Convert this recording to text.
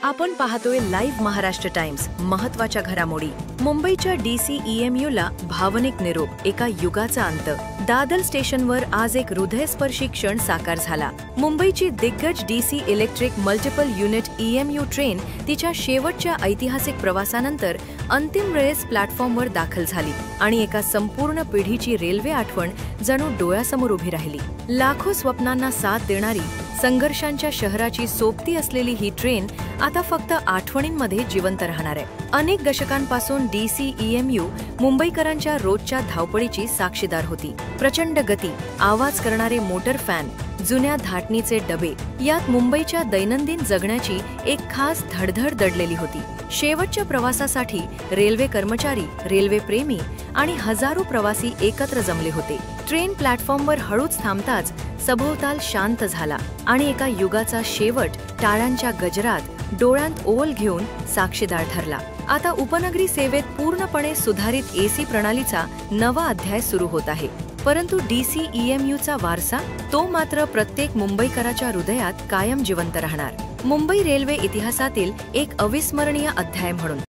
आपण पाहतोय live Maharashtra times महत्त्वाच्या घडामोडी। मुंबईच्या DCEMUला भावनिक निरोप, एका युगाचा अंत। दादर स्टेशनवर आज एक हृदयस्पर्शी क्षण साकार झाला। मुंबईची दिग्गज DC electric multiple unit EMU train तिच्या शेवटच्या ऐतिहासिक प्रवासानंतर अंतिम वेळेस प्लॅटफॉर्मवर दाखल झाली आणि एका संपूर्ण पिढीची रेल्वे आठवण जणू डोळ्यासमोर उभी राहिली। लाखो स्वप्नांना साथ देणारी, संघर्षांच्या शहराची सोबती असलेली ही ट्रेन आता फक्त आठवणींमध्ये जिवंत राहणार आहे। अनेक दशकांपासून DCEMU मुंबईकरांच्या रोजच्या धावपळीची साक्षीदार होती। प्रचंड गती, आवाज करणारे मोटर फॅन, जुन्या धाटणीचे डबे, यात मुंबईच्या दैनंदिन जगण्याची एक खास धडधड दडलेली होती। शेवटच्या प्रवासासाठी रेल्वे कर्मचारी, रेल्वे प्रेमी आणि हजारो प्रवासी एकत्र जमले होते। ट्रेन प्लॅटफॉर्मवर हळूच थांबताच सभोवताल शांत झाला आणि एका युगाचा शेवट टाळ्यांच्या गजरात, डोळ्यांत ओल घेऊन साक्षीदार ठरला। आता उपनगरी सेवेत पूर्णपणे सुधारित AC प्रणालीचा नवा अध्याय सुरू होत आहे। परंतु DCEMUचा वारसा, तो मात्र प्रत्येक मुंबईकराच्या हृदयात कायम जिवंत राहणार। मुंबई रेल्वे इतिहासातील एक अविस्मरणीय अध्याय म्हणून।